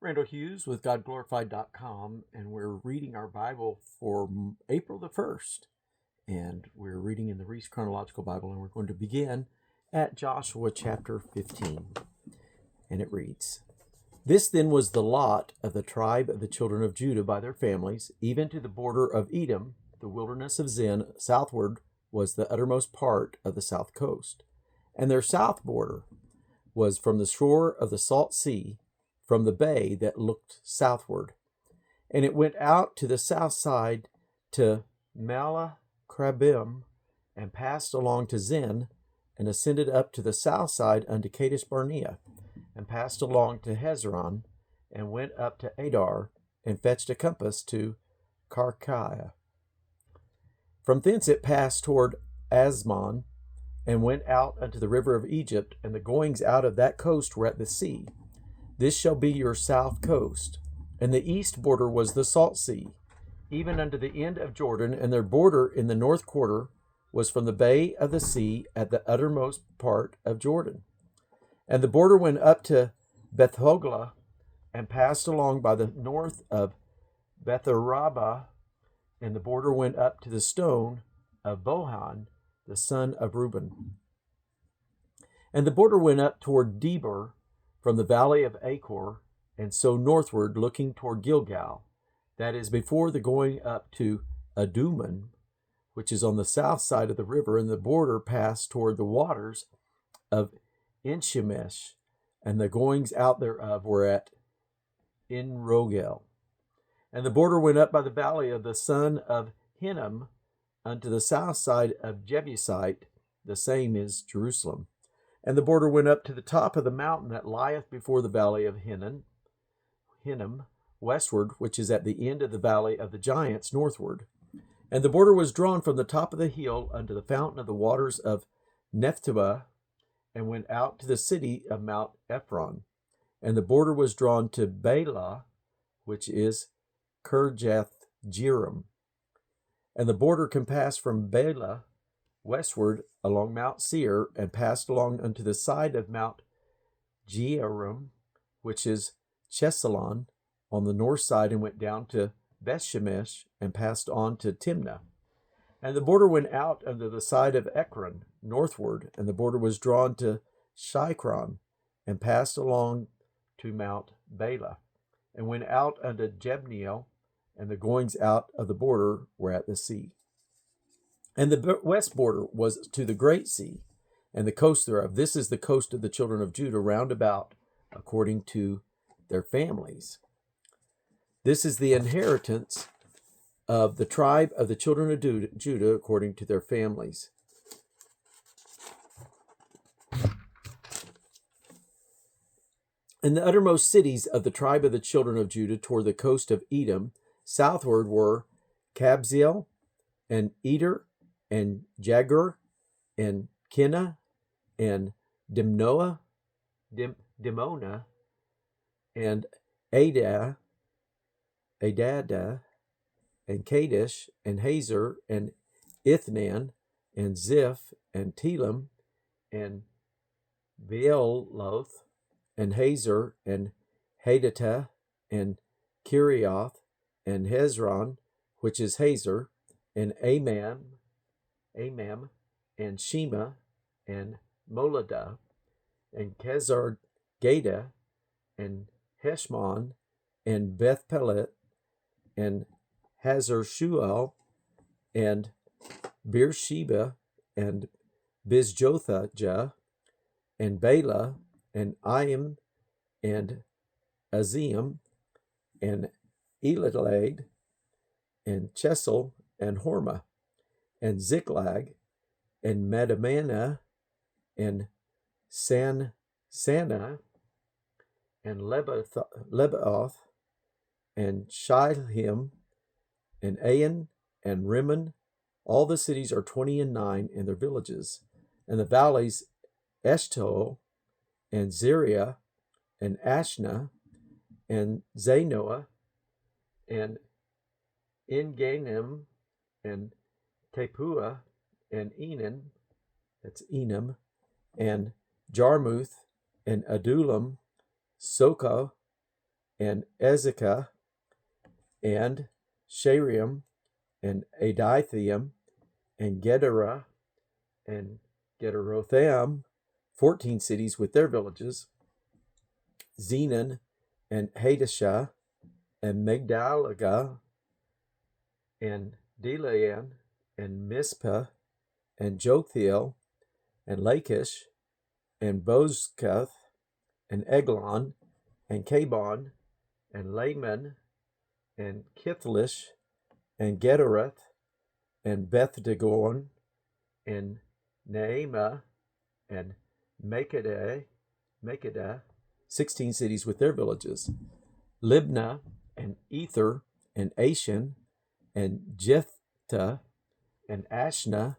Randall Hughes with GodGlorified.com, and we're reading our Bible for April the 1st. And we're reading in the Reese Chronological Bible, and we're going to begin at Joshua chapter 15. And it reads, This then was the lot of the tribe of the children of Judah by their families, even to the border of Edom, the wilderness of Zin. Southward was the uttermost part of the south coast. And their south border was from the shore of the salt sea, from the bay that looked southward. And it went out to the south side to Malachrabim, and passed along to Zin, and ascended up to the south side unto Kadesh Barnea, and passed along to Hezron, and went up to Adar, and fetched a compass to Karkiah. From thence it passed toward Asmon, and went out unto the river of Egypt, and the goings out of that coast were at the sea. This shall be your south coast. And the east border was the salt sea, even unto the end of Jordan, and their border in the north quarter was from the bay of the sea at the uttermost part of Jordan. And the border went up to Bethhoglah, and passed along by the north of Betharabah, and the border went up to the stone of Bohan, the son of Reuben. And the border went up toward Debir, from the valley of Achor, and so northward, looking toward Gilgal, that is before the going up to Adumim, which is on the south side of the river, and the border passed toward the waters of Enshemesh, and the goings out thereof were at Enrogel. And the border went up by the valley of the son of Hinnom unto the south side of Jebusite, the same is Jerusalem. And the border went up to the top of the mountain that lieth before the valley of Hinnom, westward, which is at the end of the valley of the giants, northward. And the border was drawn from the top of the hill unto the fountain of the waters of Nephtoah, and went out to the city of Mount Ephron. And the border was drawn to Bela, which is Kirjath Jearim. And the border compassed from Bela westward along Mount Seir, and passed along unto the side of Mount Jearim, which is Chesalon, on the north side, and went down to Bethshemesh, and passed on to Timnah. And the border went out unto the side of Ekron, northward, and the border was drawn to Shikron, and passed along to Mount Bela, and went out unto Jebneel, and the goings out of the border were at the sea. And the west border was to the great sea, and the coast thereof. This is the coast of the children of Judah round about, according to their families. This is the inheritance of the tribe of the children of Judah, according to their families. And the uttermost cities of the tribe of the children of Judah toward the coast of Edom, southward, were Kabzeel, and Eder, and Jagur, and Kinna, and Dimnah, and Adada, and Kadesh, and Hazor, and Ithnan, and Ziph, and Telem, and Bealoth, and Hazor, and Hadatah, and Kirioth, and Hezron, which is Hazor, and Amam, and Shema, and Moladah, and Kezar Gada, and Heshmon, and Beth Pelet, and Hazar Shual, and Beersheba, and Bizjothah, and Bela, and Iam, and Azim, and Elatad, and Chesel, and Hormah, and Ziklag, and Madamana, and Sana, and Lebaoth, and Shilhim, and Ain, and Rimmon. All the cities are 29 in their villages. And the valleys, Eshtaol, and Zeriah, and Ashna, and Zanoah, and Enganim, and Tapua, and Enan, that's Enam, and Jarmuth, and Adullam, Soka, and Ezekah, and Shariam, and Adithium, and Gederah, and Gederothaim, 14 cities with their villages, Zenon, and Hadashah, and Migdalaga, and Delayan, and Mizpah, and Joktheel, and Lachish, and Bozkath, and Eglon, and Kabon, and Laman, and Kithlish, and Gederath, and Beth-dagon, and Naamah, and Makkedah, 16 cities with their villages, Libnah, and Ether, and Ashan, and Jephthah, and Ashna,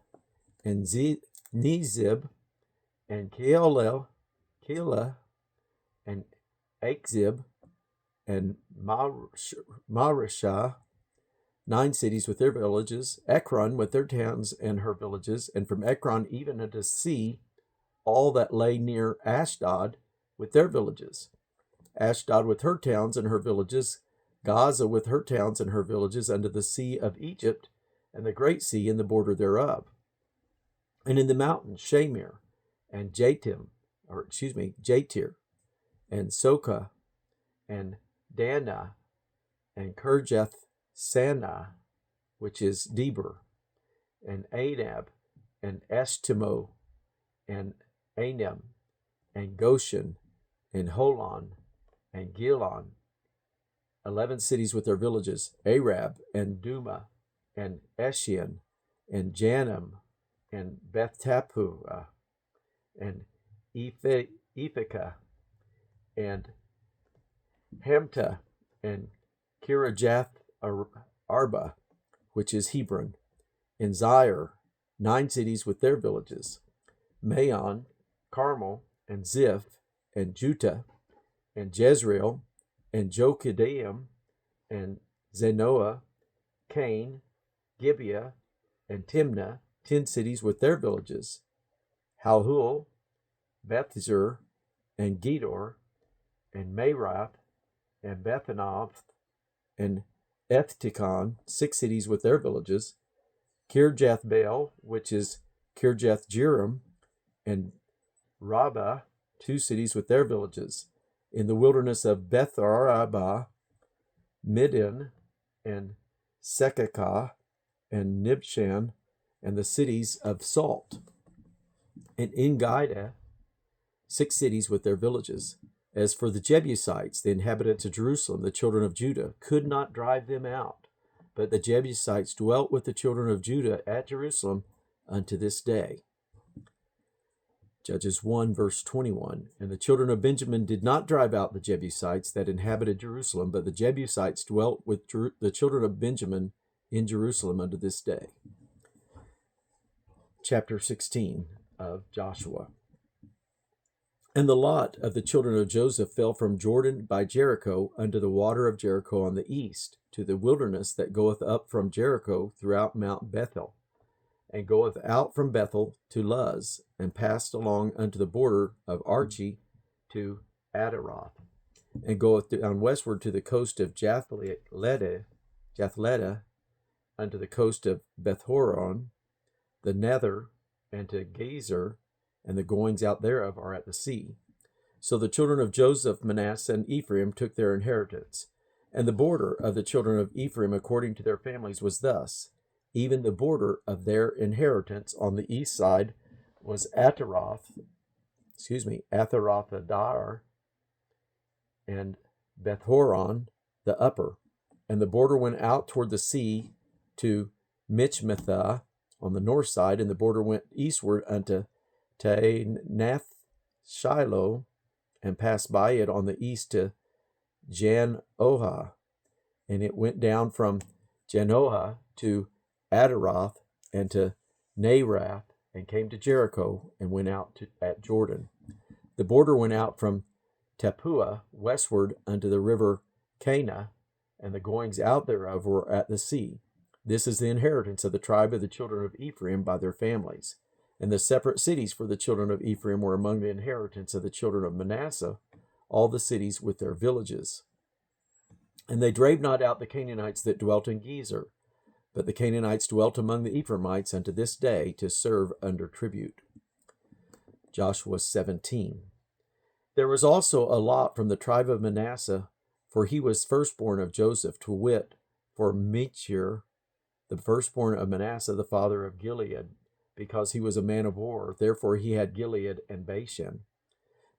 and Nezib, and Keilah, and Achzib, and Mareshah, 9 cities with their villages, Ekron with their towns and her villages, and from Ekron even unto sea, all that lay near Ashdod with their villages, Ashdod with her towns and her villages, Gaza with her towns and her villages, unto the sea of Egypt, and the great sea in the border thereof. And in the mountains, Shamir, and Jatir, and Sokah, and Dana, and Kirjath Sanah, which is Deber, and Anab, and Eshtemo, and Anem, and Goshen, and Holon, and Gilon, 11 cities with their villages, Arab, and Duma, and Eshion, and Janam, and Beth-tappuah, and Ephekah, and Hamtah, and Kirijath Arba, which is Hebron, and Zair, 9 cities with their villages, Maon, Carmel, and Ziph, and Juttah, and Jezreel, and Jokideam, and Zenoah, Cain, Gibeah, and Timnah, 10 cities with their villages, Halhul, Bethzur, and Gedor, and Merath, and Bethanoth, and Ethtikon, 6 cities with their villages, Kirjath Baal, which is Kirjath Jearim, and Rabbah, 2 cities with their villages, in the wilderness of Beth-arabah, Middin, and Sekakah, and Nibshan, and the cities of Salt, and Engida, 6 cities with their villages. As for the Jebusites, the inhabitants of Jerusalem, the children of Judah could not drive them out, but the Jebusites dwelt with the children of Judah at Jerusalem unto this day. Judges 1, verse 21. And the children of Benjamin did not drive out the Jebusites that inhabited Jerusalem, but the Jebusites dwelt with the children of Benjamin in Jerusalem unto this day. Chapter 16 of Joshua. And the lot of the children of Joseph fell from Jordan by Jericho unto the water of Jericho on the east, to the wilderness that goeth up from Jericho throughout Mount Bethel, and goeth out from Bethel to Luz, and passed along unto the border of Archi to Adaroth, and goeth down westward to the coast of Jathleda, unto the coast of Bethhoron, the nether, and to Gezer, and the goings out thereof are at the sea. So the children of Joseph, Manasseh, and Ephraim took their inheritance. And the border of the children of Ephraim according to their families was thus. Even the border of their inheritance on the east side was Atharoth-adar, and Bethhoron, the upper. And the border went out toward the sea to Michmethah on the north side, and the border went eastward unto Taanath Shiloh, and passed by it on the east to Janoah, and it went down from Janoah to Adaroth and to Narath, and came to Jericho, and went out at Jordan. The border went out from Tappuah westward unto the river Cana, and the goings out thereof were at the sea. This is the inheritance of the tribe of the children of Ephraim by their families. And the separate cities for the children of Ephraim were among the inheritance of the children of Manasseh, all the cities with their villages. And they drave not out the Canaanites that dwelt in Gezer, but the Canaanites dwelt among the Ephraimites unto this day to serve under tribute. Joshua 17. There was also a lot from the tribe of Manasseh, for he was firstborn of Joseph, to wit, for Machir, the firstborn of Manasseh, the father of Gilead, because he was a man of war. Therefore he had Gilead and Bashan.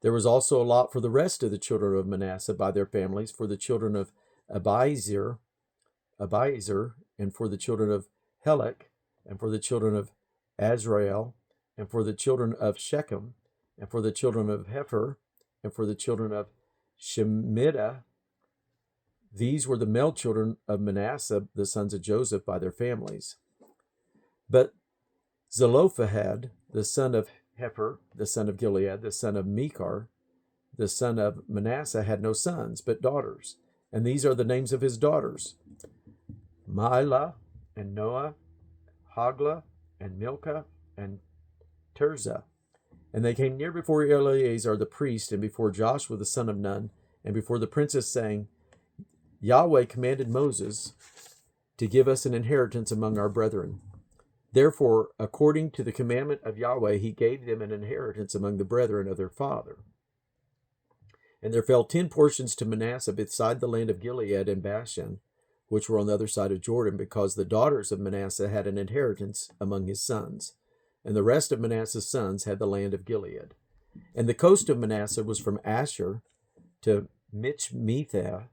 There was also a lot for the rest of the children of Manasseh by their families, for the children of Abiezer, and for the children of Helek, and for the children of Azrael, and for the children of Shechem, and for the children of Hefer, and for the children of Shemida. These were the male children of Manasseh, the sons of Joseph, by their families. But Zelophehad, the son of Hefer, the son of Gilead, the son of Mechar, the son of Manasseh, had no sons, but daughters. And these are the names of his daughters: Mahlah, and Noah, Hoglah, and Milcah, and Tirzah. And they came near before Eleazar the priest, and before Joshua the son of Nun, and before the princes, saying, Yahweh commanded Moses to give us an inheritance among our brethren. Therefore, according to the commandment of Yahweh, he gave them an inheritance among the brethren of their father. And there fell 10 portions to Manasseh beside the land of Gilead and Bashan, which were on the other side of Jordan, because the daughters of Manasseh had an inheritance among his sons. And the rest of Manasseh's sons had the land of Gilead. And the coast of Manasseh was from Asher to Michmethah,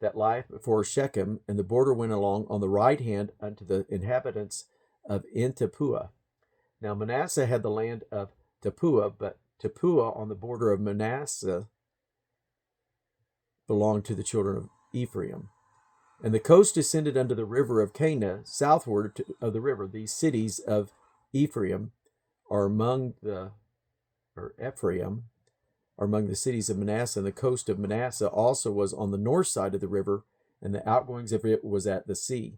that lieth before Shechem, and the border went along on the right hand unto the inhabitants of En-Tappuah. Now Manasseh had the land of Tappuah, but Tappuah on the border of Manasseh belonged to the children of Ephraim. And the coast descended unto the river of Cana, southward of the river. These cities of Ephraim are among the cities of Manasseh, and the coast of Manasseh also was on the north side of the river, and the outgoings of it was at the sea.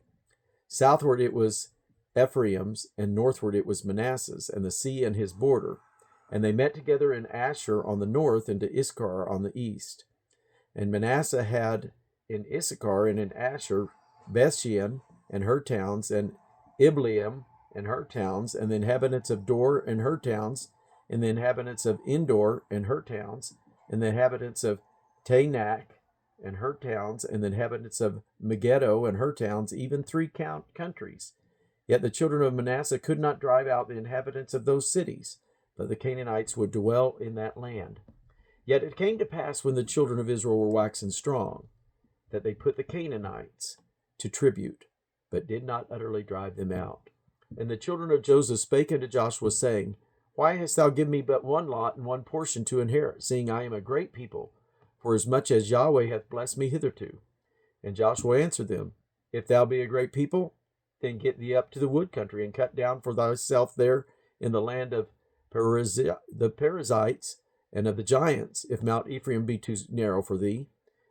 Southward it was Ephraim's, and northward it was Manasseh's, and the sea and his border. And they met together in Asher on the north, and to Issachar on the east. And Manasseh had in Issachar and in Asher Bethshean and her towns, and Ibleam and her towns, and the inhabitants of Dor and her towns, and the inhabitants of Endor and her towns, and the inhabitants of Taanach and her towns, and the inhabitants of Megiddo and her towns, even 3 countries. Yet the children of Manasseh could not drive out the inhabitants of those cities, but the Canaanites would dwell in that land. Yet it came to pass, when the children of Israel were waxen strong, that they put the Canaanites to tribute, but did not utterly drive them out. And the children of Joseph spake unto Joshua, saying, Why hast thou given me but one lot and one portion to inherit, seeing I am a great people, for as much as Yahweh hath blessed me hitherto? And Joshua answered them, If thou be a great people, then get thee up to the wood country, and cut down for thyself there in the land of the Perizzites and of the giants, if Mount Ephraim be too narrow for thee.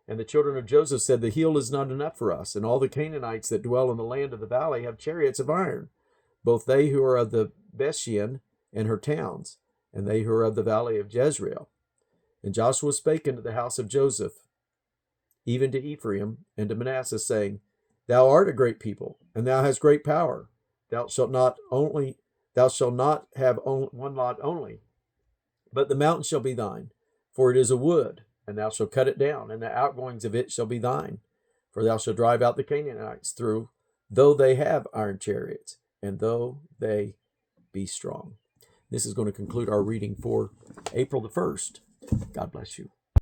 And the children of Joseph said, The hill is not enough for us, and all the Canaanites that dwell in the land of the valley have chariots of iron, both they who are of the Bethshean and her towns, and they who are of the valley of Jezreel. And Joshua spake unto the house of Joseph, even to Ephraim and to Manasseh, saying, Thou art a great people, and thou hast great power. Thou shalt not have one lot only, but the mountain shall be thine, for it is a wood, and thou shalt cut it down, and the outgoings of it shall be thine. For thou shalt drive out the Canaanites through, though they have iron chariots, and though they be strong. This is going to conclude our reading for April the 1st. God bless you.